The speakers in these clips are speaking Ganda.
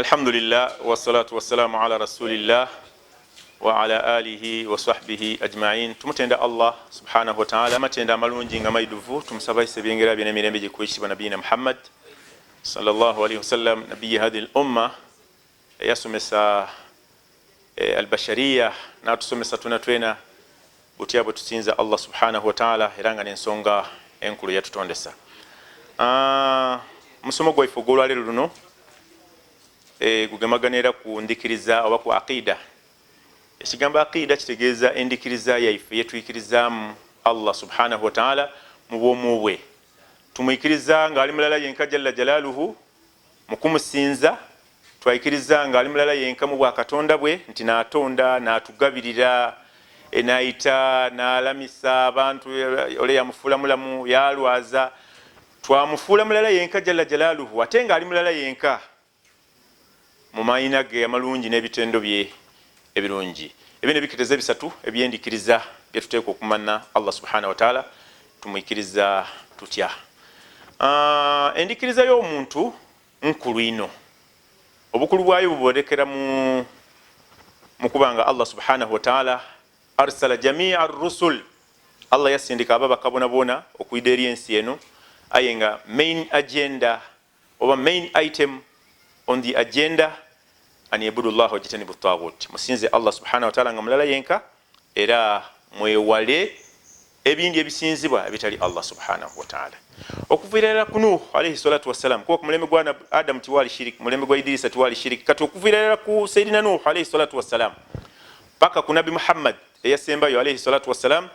Alhamdulillah wassalatu wassalamu ala rasulillah wa ala alihi wa sahbihi ajma'in. Tumutenda Allah subhanahu wa ta'ala matenda amalungi nga maiduvu tumusaba isebyengera byene mirembe gikuishibwa nabiyina Muhammad sallallahu alaihi wasallam nabiyyi hadhihi al-umma yasumesa al-bashariyah na tusomesa tunatwena butyabo tusinza Allah subhanahu wa ta'ala iranga n'ensonga enkulu yatutondesa. Musomo gw'ifugulwa lero luno gugemaganira ku ndikiriza oba ku aqida. Ekigamba aqida kitegeeza endikiriza yaife yetuyikirizamu Allah subhanahu wa ta'ala mu bwomu bwe. Tumuyikiriza nga ali mulala yenka jalla jalaluhu mu kumusinza, twayikiriza nga ali mulala yenka mu bwakatonda bwe nti n'atonda n'atugabirira enaita n'alamisa abantu ole yamufuula mulamu yalwaza, twamufuula mulala yenka jalla jalaluhu ate nga ali mulala yenka mu mayina ge amalungi n'ebitendo bye ebirungi. Ebyo nebikiriza bisatu ebyendikiriza byetuteeka okumanya Allah subhanahu wa ta'ala tumuyikiriza tutya. Endikiriza y'omuntu nkulu ino, obukulu bwayo bubonekera mu kubanga Allah subhanahu wa ta'ala arsala jamia ar-rusul, Allah yasindika ababaka bonabona okuyida eri ensi eno, aye nga main agenda oba main item on the agenda ani yabudu Allah wajitanibu taghut, musinze Allah subhanahu wa ta'ala nga mulala yenka era mwewale ebindi ebisinzibwa ebitali Allah subhanahu wa ta'ala. Okuvirira ku Nuh alayhi salatu wassalam, kwa muleme gwa Adam tiwali shirik, muleme gwa Idrisa tiwali shirik, kati okuvirira ku Sayyidina Nuh alayhi salatu wassalam paka ku Nabi Muhammad eyasembayo alayhi salatu wassalam,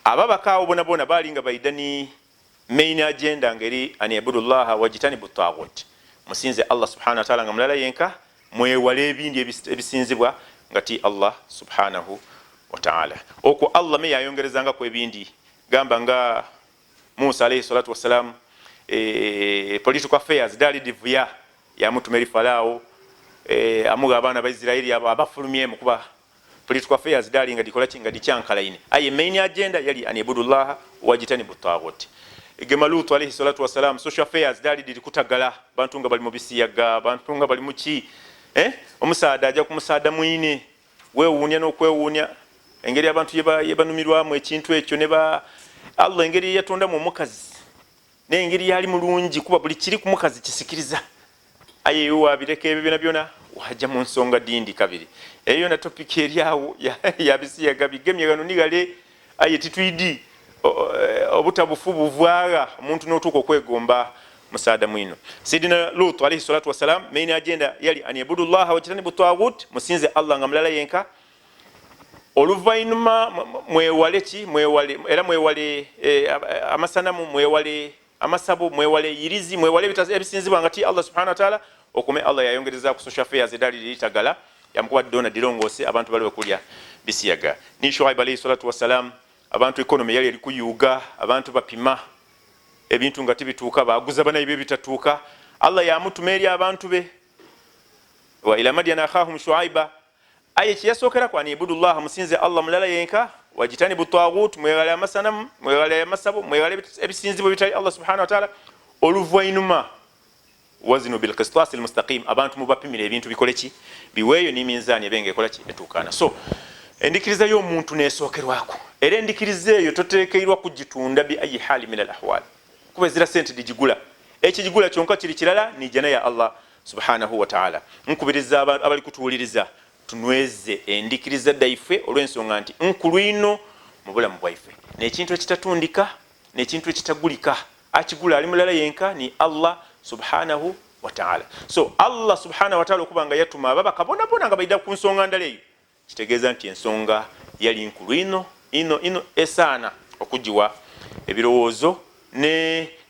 ababaka bonabona balinga baidani main agenda ngeri ani yabudu Allah wajitanibu taghut, musinze Allah subhanahu wa ta'ala nga mulala yenka mwewale ebindi ebisinzibwa ngati Allah subhanahu wa ta'ala. Oko Allah me yayongerezanga ku ebindi gamba nga Musa alayhi salatu wassalam political affairs dali divuya ya mutumeri Farao amuga abana ba Israeli abafulumye mu kuba political affairs dali nga dikola kinga dicyankalaine, aye main agenda yali anibudullah wajitanibu taghut. Gemalutu alayhi salatu wassalam social affairs dali dirikutagala bantu nga bali mu bisiyaga, bantu nga bali mu ki omusaada ajja kumusaada mwine weewuunya n'okwewuunya engeri abantu yebanumirwamu ekintu ekyo ne ba Allah engeri yatonda mu mukazi n'engeri yali mulungi kuba buli kiri ku mukazi kisikiriza, aye wabireka ebyo byona wajja mu nsonga dindi kabiri eyo na topic eriawo ya bisiyaga bigemye gano nigale aye titwidi obutabufu buvwaga omuntu n'otuuka okwegomba musaada mwino. Sayyidina Lut alayhi salatu wassalam main agenda yali aniyabudu Allah wajitanibu taghut, musinze Allah nga mulala yenka. Oluvainuma mwewale ki mwewale era mwewale amasanamu, mwewale amasabu, mwewale yirizi, mwewale ebisinzibwa ngati Allah subhanahu wa ta'ala. Okume Allah yayongereza ku social affairs edali litagala yamukuba dona dilongose abantu bali okulya bisiyaga. Ni Shuaib alayhi salatu wassalam abantu economy yali kuyuga, abantu bapima ebintu nga tibituuka baguza bana ibyo bitatuuka, Allah yamutuma eri abantu be wa ila madyana akhahum Shuaiba, aye kiyasokera kwa anibudullah musinze Allah mulala yenka wajitanibu taghut, mwegale amasanamu, mwegale amasabu, mwegale ebisinzibwa bitali Allah subhanahu wa ta'ala. Oluvainuma wazinu bil qistas al mustaqim, abantu mubapimira ebintu bikoleki biweyo ni minzani ebenge kolaki etukana. So endikiriza y'omuntu nesokerwako era endikiriza eyo totekeirwa kugitunda bi ayi hali min al ahwal, kuba zira sente digigula ekigigula kyonka kiri kirala ni jana ya Allah subhanahu wa ta'ala. Nkubiriza abali kutuwuliriza tunweze endikiriza daife olw'ensonga nti nkulu ino mu bulamu bwaife, n'ekintu ekitatundika n'ekintu ekitagulika akigula ali mulala yenka ni Allah subhanahu wa ta'ala. So Allah subhanahu wa ta'ala okubanga yatuma ababaka bonabona nga baida ku nsonga ndala eyo kitegeeza nti ensonga yali nkulu ino esaana okugiwa ebirowoozo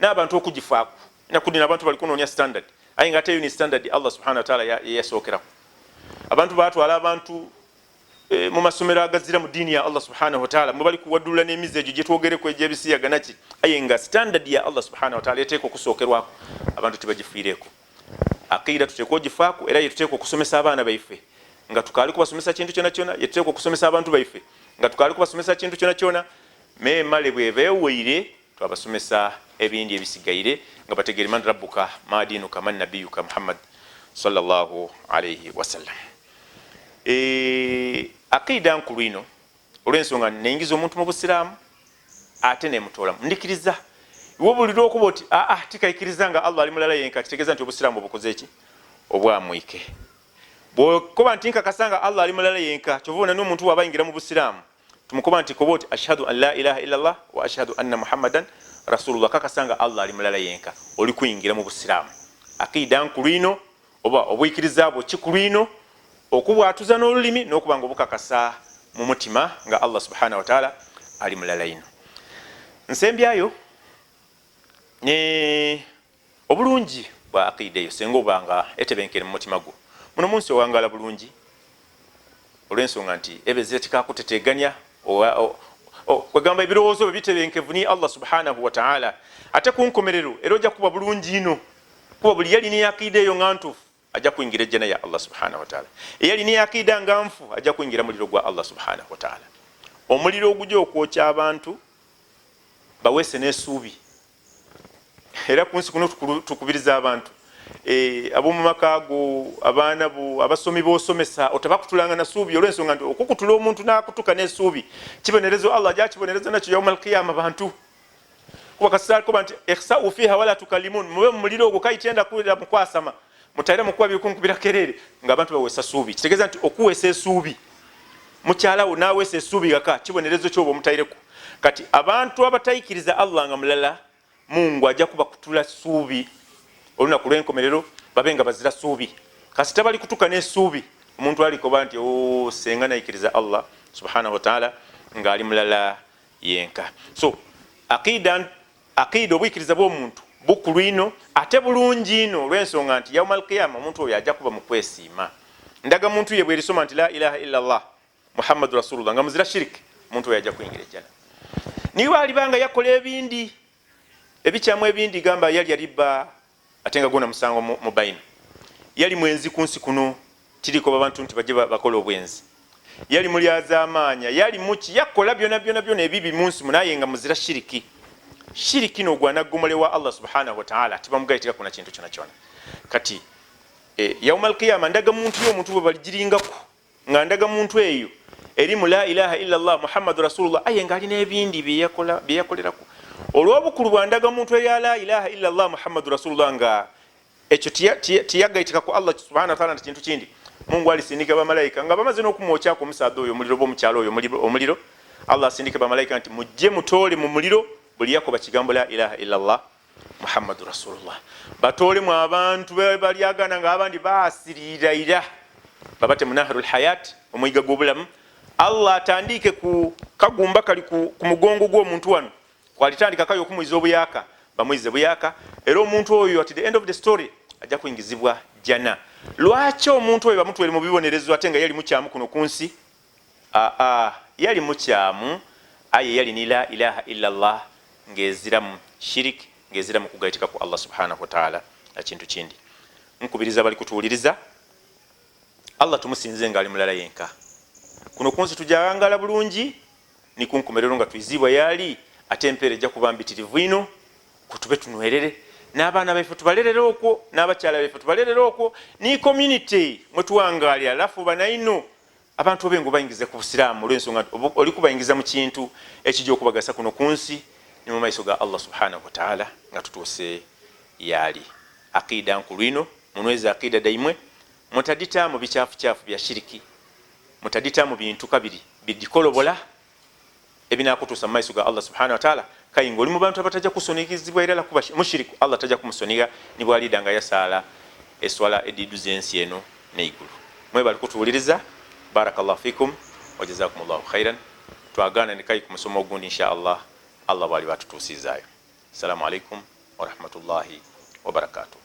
n'abantu okugifaako nakudina abantu bali kunoonya standard, aye nga ate ni standard Allah subhanahu wa ta'ala yasookeraku. Abantu batwala abantu mu masomero agazira mu dini ya Allah subhanahu wa ta'ala mwe bali kuwadula n'emize egyo gye twogereko egy'ebisiyaga naki, aye nga standard ya Allah subhanahu wa ta'ala yateeka okusookerwako abantu tebagifiireko. Aqida tuteeka ogifaako era yetuteeka okusomesa abaana baife nga tukaali kubasomesa kintu kyona kyona, yetuteeka okusomesa abantu baife nga tukaali kubasomesa kintu kyona kyona, male bwebeeweire twabasomesa ebindi ebisigaire nga bategeere man rabbuka ma dinuka man nabiyuka Muhammad sallallahu alayhi wasallam. Aqida nkulu ino olw'ensonga neingiza omuntu mu busiraamu ate nemutoolamu ndikiriza iwe bulira okuba oti tikayikiriza nga Allah ali mulala yenka kitegeeza nti obusiraamu obukoze eki obwamwike. Bw'okoba nti nkakasa nga Allah ali mulala yenka kyova n'omuntu wabayingira mu busiraamu tumukoba nti koba oti ashhadu an la ilaha illallah wa ashhadu anna muhammadan rasulullah, kakasa nga Allah ali mulala yenka oli kuyingira mu busiraamu. Aqida nkulu ino oba obwikiriza bwo kikulu ino okubwatuza n'olulimi n'okuba nga obukakasa mu mutima nga Allah subhanahu wa ta'ala ali mulala ino. Nsembyayo obulungi bwa aqida eyo senga oba nga etebenkere mu mutima gwo muno munsi owangala bulungi olw'ensonga nti ebezira tikakuteteganya kwegamba ebirowoozo bye bitebenkevu ni Allah subhanahu wa ta'ala. Ate kunkomerero era ojja kuba bulungi ino kuba buli yalina aqida eyo nga ntuufu ajja kuyingira ejjana ya Allah subhanahu wa ta'ala. Eyalina aqida nga nfu ajja kuyingira muliro gwa Allah subhanahu wa ta'ala. Omuliro ogujja okwokya abantu bawese n'essuubi. Era kunsi kuno tukubiriza abantu ab'omu maka go abaana bo abasomi b'osomesa otabakutulanga na ssuubi olw'ensonga nti okukutula omuntu n'akutuka n'essuubi kibonerezo Allah ajja kibonereza nakyo yawmal qiyama bantu kuba kasita kuba nti ikhsa'u fiha wala tukallimun mube mu muliro ogwo kayitenda kulira mukwasama mutaira mukuba bikunkubira kerere ng'abantu bawesa ssuubi kitegeeza nti okuwesa essuubi mukyalawo n'awesa essuubi gaka kibonerezo ky'oba omutaireko. Kati abantu abatayikiriza Allah nga mulala Mungu ajja kubakutula ssuubi olunaku lw'enkomerero babe nga bazira ssuubi. Kasita bali kutuka n'essuubi omuntu alikoba nti senga nayikiriza Allah subhanahu wa ta'ala ng'ali mulala yenka. So aqida obwikiriza bw'omuntu bukulu ino ate bulungi ino olw'ensonga nti yawmal qiyama omuntu oyo ajja kuba mu kwesiima. Ndaga muntu ye bwerisoma nti la ilaha illallah muhammadu rasulullah nga muzira shiriki omuntu oyo ajja kuyingira ejjana. Niwe alibanga yakola ebindi ebikyamu ebindi gamba yali aliba ate nga gona musango mu bayini yali mwenzi kunsi kuno tiriko babantu nti bajje bakola obwenzi yali mulyaza amaanya yali muki yakola byona ebibi munsi munaye nga muzira shiriki no gwana gumole wa Allah subhanahu wa ta'ala tibamugayitira kuna kintu kyona. Kati yawmal qiyama ndaga muntu yo muntu baligiringako nga ndaga muntu eyo erimu la ilaha illa Allah muhammadu rasulullah aye nga alina ebindi byeyakolerako olw'obukulu bwandaga muntu eya la ilaha illa Allah muhammadu rasulullah nga ekyo tiyagayitika ku Allah subhanahu wa ta'ala kintu kindi Mungu alisindika bamalayika nga bamaze n'okumwokyako omusaadha oyo omuliro bw'omukyalo oyo omuliro Allah asindika bamalayika nti mujje mutoole mu muliro buli yakoba kigambo la ilaha illa Allah muhammadu rasulullah batoole mu abantu balyagana nga abandi baasiriira babate munaharul hayat omuyiga gw'obulamu Allah atandike ku kagumba kali ku mugongo gw'omuntu wano kwalitandika kayo okumuyiza obuyaka bamuyize buyaka era omuntu oyo at the end of the story ajja kuyingizibwa jana. Lwaki omuntu oyo bamutwere mu bibonerezo ate nga yali mukyamu kuno kunsi? Yali mukyamu aye yali ni la ilaha illa Allah ngeziramu shirik ngeziramu kugayitika ku Allah subhanahu wa ta'ala ekintu kindi. Nkubiriza bali kutuwuliriza Allah tumusinze nga ali mulala yenka kuno kunsi tujangala bulungi ni kunkomerero nga twizibwa yali ate empere ejja kuba mbitirivu ino kutube tunwerere n'abaana baffe tubalerere okwo n'abakyala baffe tubalerere okwo ni community mwetuwangalya alafu banaino abantu obengo bayingize ku busiraamu olw'ensonga oli kubayingiza mu kintu ekijja okubagasa kuno kunsi ne mu maiso ga Allah subhanahu wa ta'ala nga tutuuse yali. Aqida nkulu ino munweza aqida daimwe mutadita mu bichafu bya shiriki mutadita mu bintu kabiri bidikolobola ebinakutuusa mu maiso ga Allah subhanahu wa ta'ala kayinga oli mu bantu abatajja kusonikizibwa era kuba mushiriku Allah tajja kumusoniga ni bwalidanga yasala eswala ediduze ensi eno neigulu. Mwebali kutuwuliriza barakallahu fikum wa jazakumullahu khairan. Twagana nikayi ku musomo ogundi insha Allah bwali batutuusizaayo. Assalamu alaikum wa rahmatullahi wa barakatuh.